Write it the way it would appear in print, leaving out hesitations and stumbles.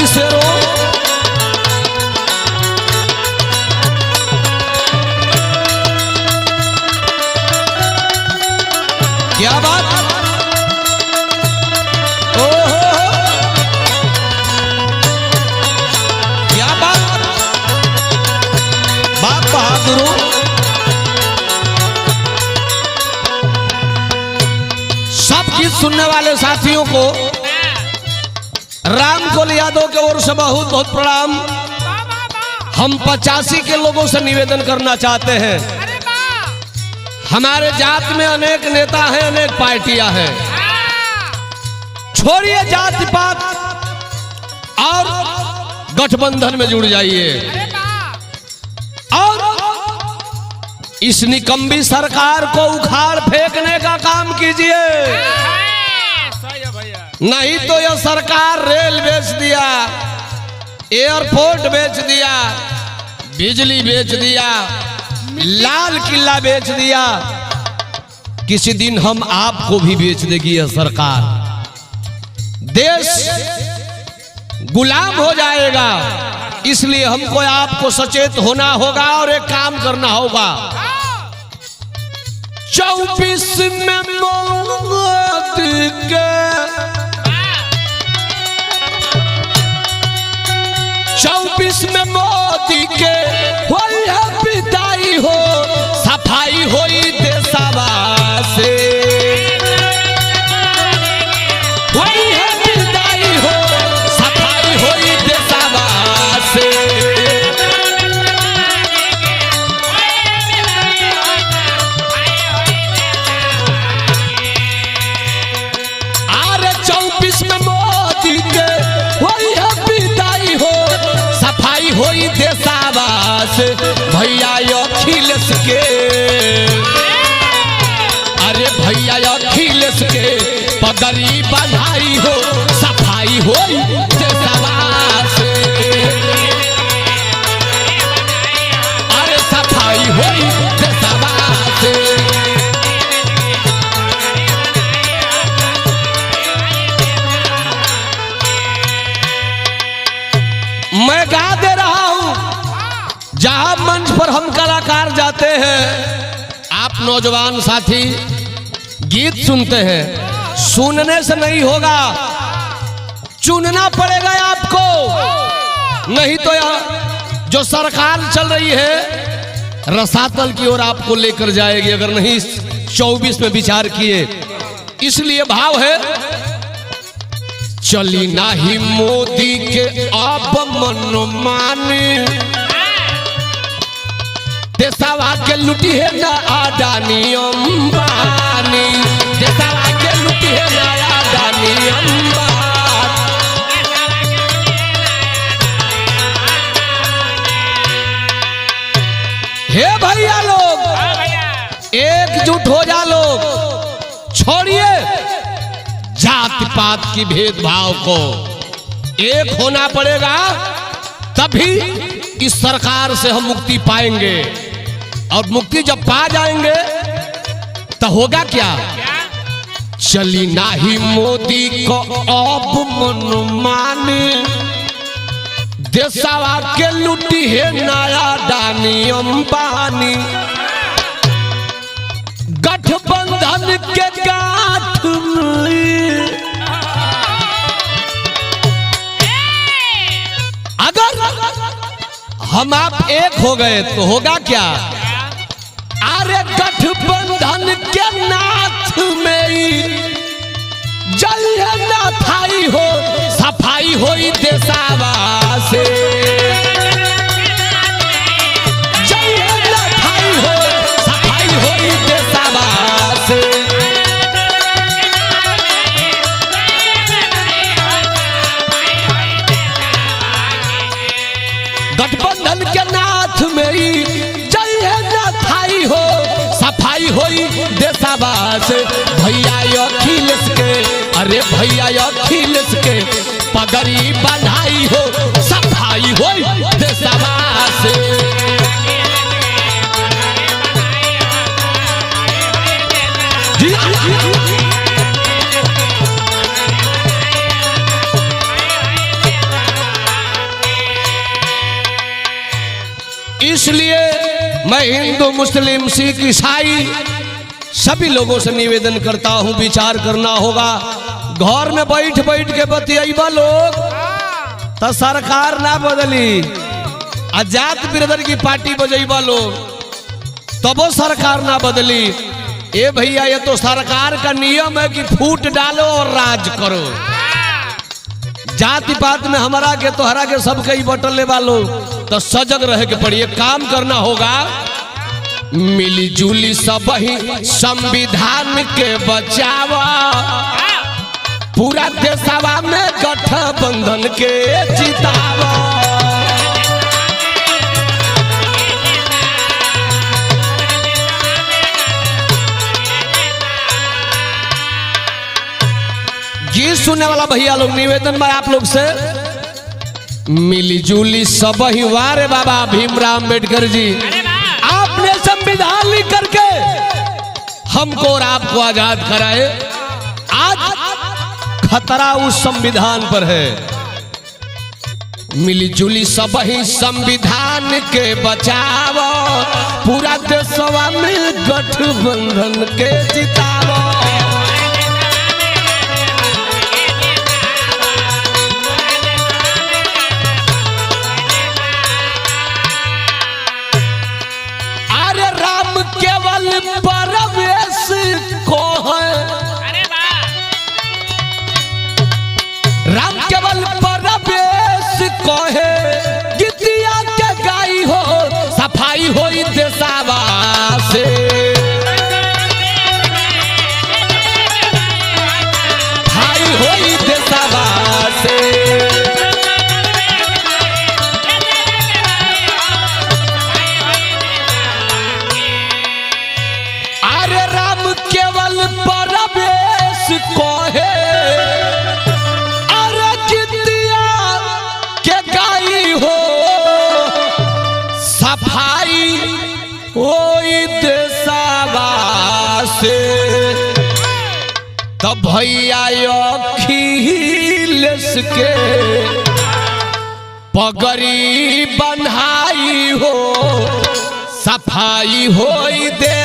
भाई शेरों। क्या बात, ओहो क्या बात, बाप बहादुरों। सब गीत सुनने वाले साथियों को राम कोल यादव के ओर से बहुत बहुत प्रणाम। हम 85 के लोगों से निवेदन करना चाहते हैं, हमारे जात में अनेक नेता हैं, अनेक पार्टियां हैं। छोड़िए जाति पात और गठबंधन में जुड़ जाइए और इस निकम्बी सरकार को उखाड़ फेंकने का काम कीजिए। नहीं तो यह सरकार रेल बेच दिया, एयरपोर्ट बेच दिया, बिजली बेच दिया, लाल किला बेच दिया, किसी दिन हम आपको भी बेच देगी यह सरकार। देश गुलाम हो जाएगा, इसलिए हमको आपको सचेत होना होगा और एक काम करना होगा। 24 में मोदी के 24 में मोदी के विदाई हो, सफाई होई देशवा से, वही है विदाई हो, सफाई होई देशवा से। अरे 24 में मोदी के वही है विदाई हो, सफाई होई देशवा से। भैया अखिलेश के, अरे भैया अखिलेश के पगड़ी बधाई हो, सफाई होई देशवा से, अरे सफाई होई देशवा से। मैं गा दे रहा हूं, जहां मंच पर हम कलाकार जाते हैं, आप नौजवान साथी गीत सुनते हैं। सुनने से नहीं होगा, चुनना पड़ेगा आपको। नहीं तो यह जो सरकार चल रही है रसातल की ओर आपको लेकर जाएगी, अगर नहीं 24 में विचार किए। इसलिए भाव है, चली नाही मोदी के अब मनमानी, देशवा के लुटी है ना अडानी अंबानी, देशवा के लुटी है ना अडानी अंबानी। हे भैया लोग एकजुट हो जा लोग, छोड़िए जाति पात की भेदभाव को। एक होना पड़ेगा, तभी इस सरकार से हम मुक्ति पाएंगे। और मुक्ति जब पा जाएंगे तो होगा क्या? चली नाही मोदी को अब मनमानी, देशवा के लुटी है नया अडानी अंबानी। गठबंधन के गांठ में अगर हम आप एक हो गए तो होगा क्या? अरे गठबंधन के नाथ में जल न थाई हो, सफाई होई देशवा से। जल न थाई हो, सफाई होई देशवा से। गठबंधन के नाथ में जल न थाई हो, सफाई होई देशवा से। भैया अखिलेश के, अरे भैया अखिलेश के पगड़ी बधाई हो, सफाई होई देशवा से। मैं हिंदू मुस्लिम सिख ईसाई सभी लोगों से निवेदन करता हूं, विचार करना होगा। घर में बैठ बैठ के बतियाइबा लोग तो सरकार ना बदली, आजाद बिरदर की पार्टी बजेबा लोग तब वो सरकार ना बदली। ए भैया ये तो सरकार का नियम है कि फूट डालो और राज करो। जाति पात में हमारा के तोहरा के सब कई बटल ले वालो तो सजग रह के पड़िए, काम करना होगा। मिली जुली सब ही संविधान के बचावा, पूरा देशवा में गठबंधन के जितावा। गीत सुनने वाला भैया लोग निवेदन में आप लोग से, मिली जुली सब ही वारे बाबा भीमराव अम्बेडकर जी, आपने संविधान लिख करके हमको और आपको आजाद कराए। आज खतरा उस संविधान पर है। मिली जुली सब ही संविधान के बचावो, पूरा देशवा में गठबंधन के जितावो। केवल परवेश को है, राम केवल परवेश को है, गीतिया के गाई हो सफाई हो देशवा से। भाई हो देशवा से, केवल परवेश को है, अरे गीतिया के गाई हो सफाई हो देशवा से। तब भैया अखिलेश के पगड़ी बंधाई हो सफाई हो दे